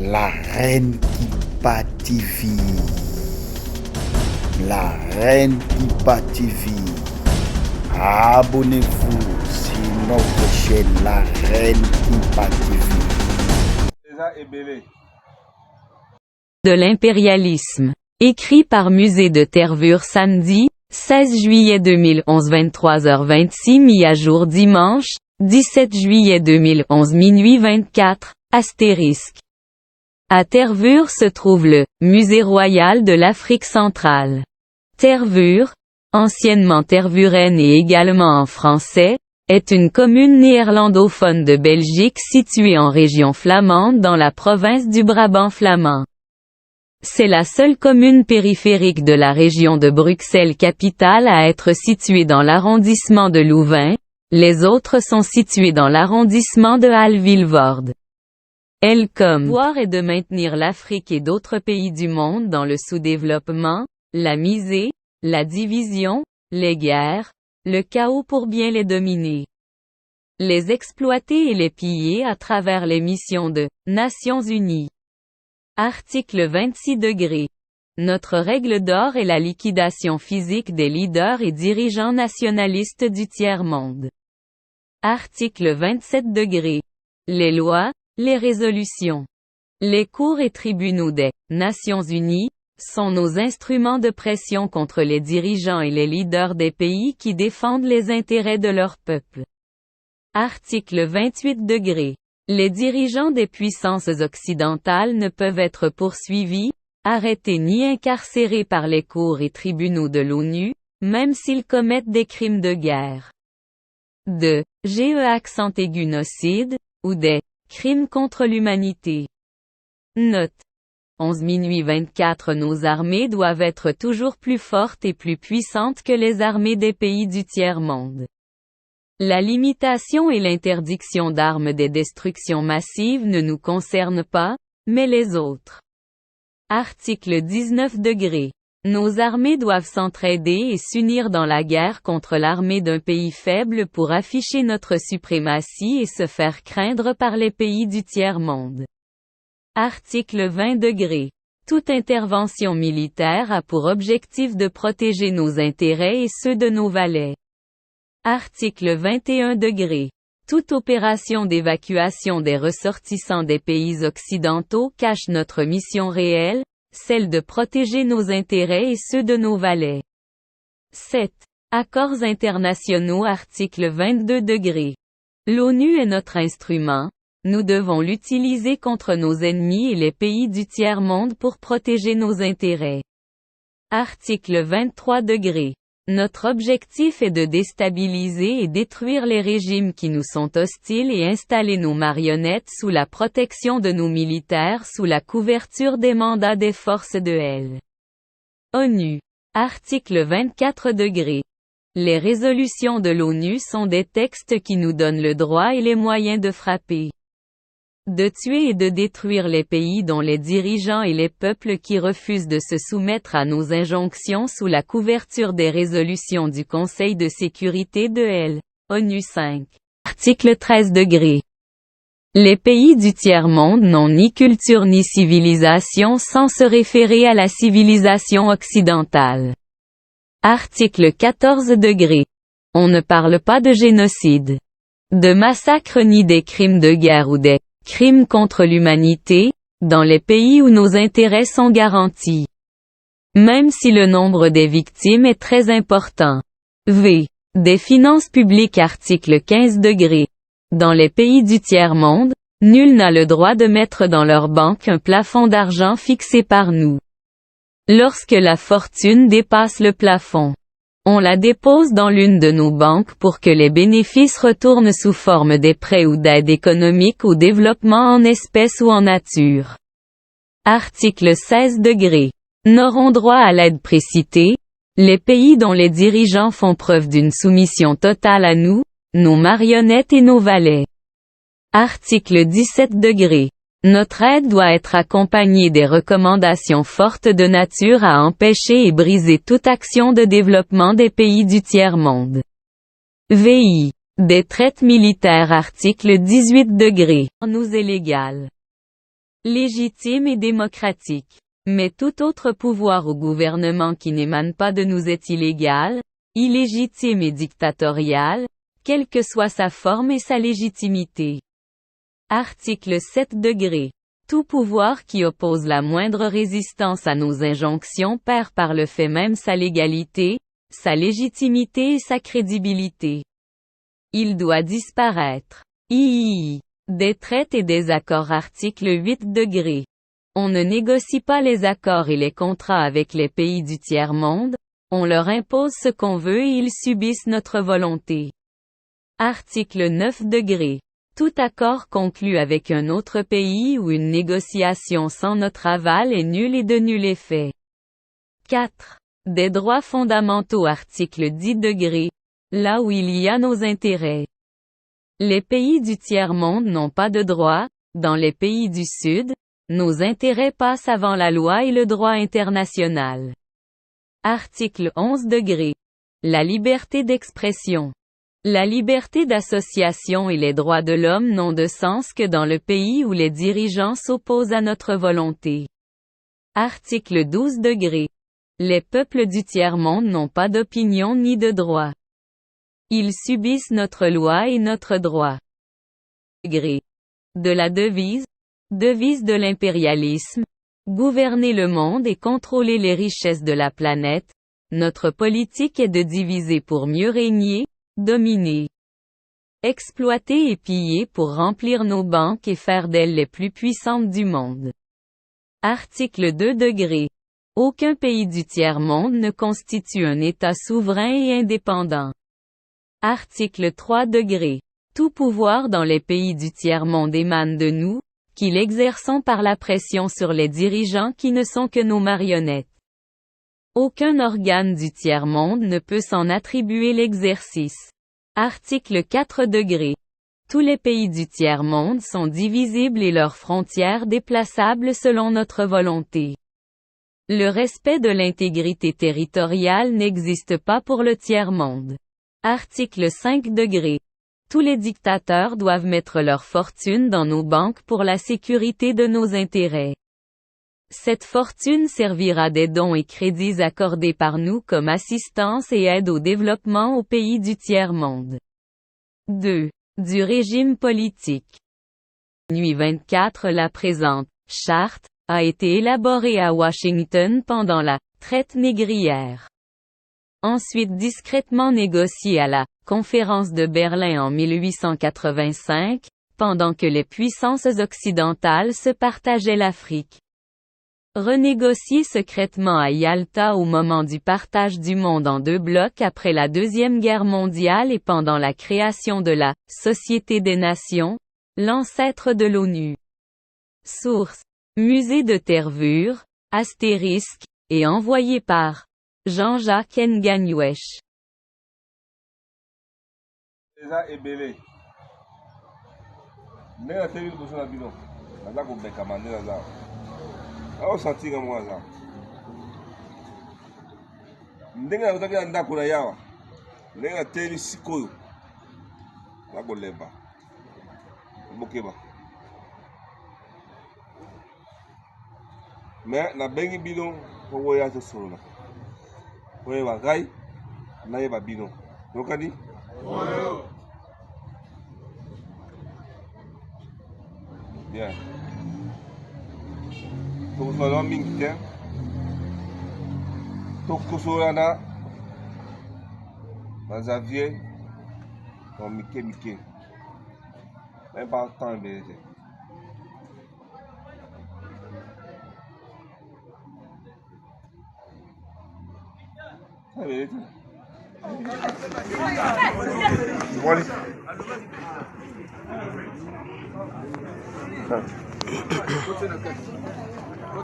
La reine Kipa TV. La reine Kipa TV. Abonnez-vous sur notre chaîne La reine Kipa TV. De l'impérialisme. Écrit par Musée de Tervure samedi, 16 juillet 2011 23h26 mis à jour dimanche, 17 juillet 2011 minuit 24, astérisque. À Tervure se trouve le Musée royal de l'Afrique centrale. Tervure, anciennement Tervuren et également en français, est une commune néerlandophone de Belgique située en région flamande dans la province du Brabant flamand. C'est la seule commune périphérique de la région de Bruxelles-Capitale à être située dans l'arrondissement de Louvain, les autres sont situées dans l'arrondissement de Halle-Vilvoorde. Elle comme voir est de maintenir l'Afrique et d'autres pays du monde dans le sous-développement, la misère, la division, les guerres, le chaos pour bien les dominer. Les exploiter et les piller à travers les missions de Nations Unies. Article 26°. Notre règle d'or est la liquidation physique des leaders et dirigeants nationalistes du tiers-monde. Article 27°. Les lois, les résolutions, les cours et tribunaux des Nations Unies sont nos instruments de pression contre les dirigeants et les leaders des pays qui défendent les intérêts de leur peuple. Article 28°. Les dirigeants des puissances occidentales ne peuvent être poursuivis, arrêtés ni incarcérés par les cours et tribunaux de l'ONU, même s'ils commettent des crimes de guerre. Génocide, ou des crimes contre l'humanité. Note. 11 minuit 24 Nos armées doivent être toujours plus fortes et plus puissantes que les armées des pays du tiers-monde. La limitation et l'interdiction d'armes des destructions massives ne nous concernent pas, mais les autres. Article 19°. Nos armées doivent s'entraider et s'unir dans la guerre contre l'armée d'un pays faible pour afficher notre suprématie et se faire craindre par les pays du tiers-monde. Article 20°. Toute intervention militaire a pour objectif de protéger nos intérêts et ceux de nos valets. Article 21°. Toute opération d'évacuation des ressortissants des pays occidentaux cache notre mission réelle, celle de protéger nos intérêts et ceux de nos valets. 7. Accords internationaux. Article 22°. L'ONU est notre instrument, nous devons l'utiliser contre nos ennemis et les pays du tiers-monde pour protéger nos intérêts. Article 23°. Notre objectif est de déstabiliser et détruire les régimes qui nous sont hostiles et installer nos marionnettes sous la protection de nos militaires sous la couverture des mandats des forces de l'ONU. ONU. Article 24°. Les résolutions de l'ONU sont des textes qui nous donnent le droit et les moyens de frapper, de tuer et de détruire les pays dont les dirigeants et les peuples qui refusent de se soumettre à nos injonctions sous la couverture des résolutions du Conseil de sécurité de l'ONU 5. Article 13°. Les pays du tiers-monde n'ont ni culture ni civilisation sans se référer à la civilisation occidentale. Article 14°. On ne parle pas de génocide, de massacre ni des crimes de guerre ou des crimes contre l'humanité, dans les pays où nos intérêts sont garantis. Même si le nombre des victimes est très important. Des finances publiques. Article 15°. Dans les pays du tiers-monde, nul n'a le droit de mettre dans leur banque un plafond d'argent fixé par nous. Lorsque la fortune dépasse le plafond, on la dépose dans l'une de nos banques pour que les bénéfices retournent sous forme des prêts ou d'aides économiques au développement en espèces ou en nature. Article 16°. N'auront droit à l'aide précitée les pays dont les dirigeants font preuve d'une soumission totale à nous, nos marionnettes et nos valets. Article 17°. Notre aide doit être accompagnée des recommandations fortes de nature à empêcher et briser toute action de développement des pays du tiers-monde. Des traites militaires. Article 18°. Nous est légal légitime et démocratique. Mais tout autre pouvoir ou gouvernement qui n'émane pas de nous est illégal, illégitime et dictatorial, quelle que soit sa forme et sa légitimité. Article 7 degrés. Tout pouvoir qui oppose la moindre résistance à nos injonctions perd par le fait même sa légalité, sa légitimité et sa crédibilité. Il doit disparaître. III. Des traités et des accords. Article 8 degrés. On ne négocie pas les accords et les contrats avec les pays du tiers-monde, on leur impose ce qu'on veut et ils subissent notre volonté. Article 9 degrés. Tout accord conclu avec un autre pays ou une négociation sans notre aval est nul et de nul effet. 4. Des droits fondamentaux. Article 10 degrés. Là où il y a nos intérêts. Les pays du tiers-monde n'ont pas de droits, dans les pays du Sud, nos intérêts passent avant la loi et le droit international. Article 11 degrés. La liberté d'expression. La liberté d'association et les droits de l'homme n'ont de sens que dans le pays où les dirigeants s'opposent à notre volonté. Article 12 degrés. Les peuples du tiers-monde n'ont pas d'opinion ni de droit. Ils subissent notre loi et notre droit. Degré. De la devise. Devise de l'impérialisme. Gouverner le monde et contrôler les richesses de la planète. Notre politique est de diviser pour mieux régner, dominer. Exploiter et piller pour remplir nos banques et faire d'elles les plus puissantes du monde. Article 2 degrés. Aucun pays du tiers-monde ne constitue un État souverain et indépendant. Article 3 degrés. Tout pouvoir dans les pays du tiers-monde émane de nous, qui l'exerçons par la pression sur les dirigeants qui ne sont que nos marionnettes. Aucun organe du tiers-monde ne peut s'en attribuer l'exercice. Article 4 degrés. Tous les pays du tiers-monde sont divisibles et leurs frontières déplaçables selon notre volonté. Le respect de l'intégrité territoriale n'existe pas pour le tiers-monde. Article 5 degrés. Tous les dictateurs doivent mettre leur fortune dans nos banques pour la sécurité de nos intérêts. Cette fortune servira des dons et crédits accordés par nous comme assistance et aide au développement aux pays du tiers-monde. 2. Du régime politique. Nuit 24. La présente charte a été élaborée à Washington pendant la traite négrière. Ensuite discrètement négociée à la Conférence de Berlin en 1885, pendant que les puissances occidentales se partageaient l'Afrique. Renégociée secrètement à Yalta au moment du partage du monde en deux blocs après la Deuxième Guerre mondiale et pendant la création de la Société des Nations, l'ancêtre de l'ONU. Source: Musée de Tervuren, astérisque, et envoyé par Jean-Jacques Nganywesh. Eza ebele. Ndenge nateli liboso na bino, naza kobekama nde naza. Aosantinga mwa aza. Ndenge nazotaki na ndako na yawa, ndenge nateli sikoyo, nakolemba. Bokeba. Mais nabengi bino mpo boya tosolola. Oyeba ngai, nayeba bino. Yokani? Bien. Tokosola mingi te. Tokosolana na janvier en mike. Même pas temps ebele te. Ebele te. Voilà.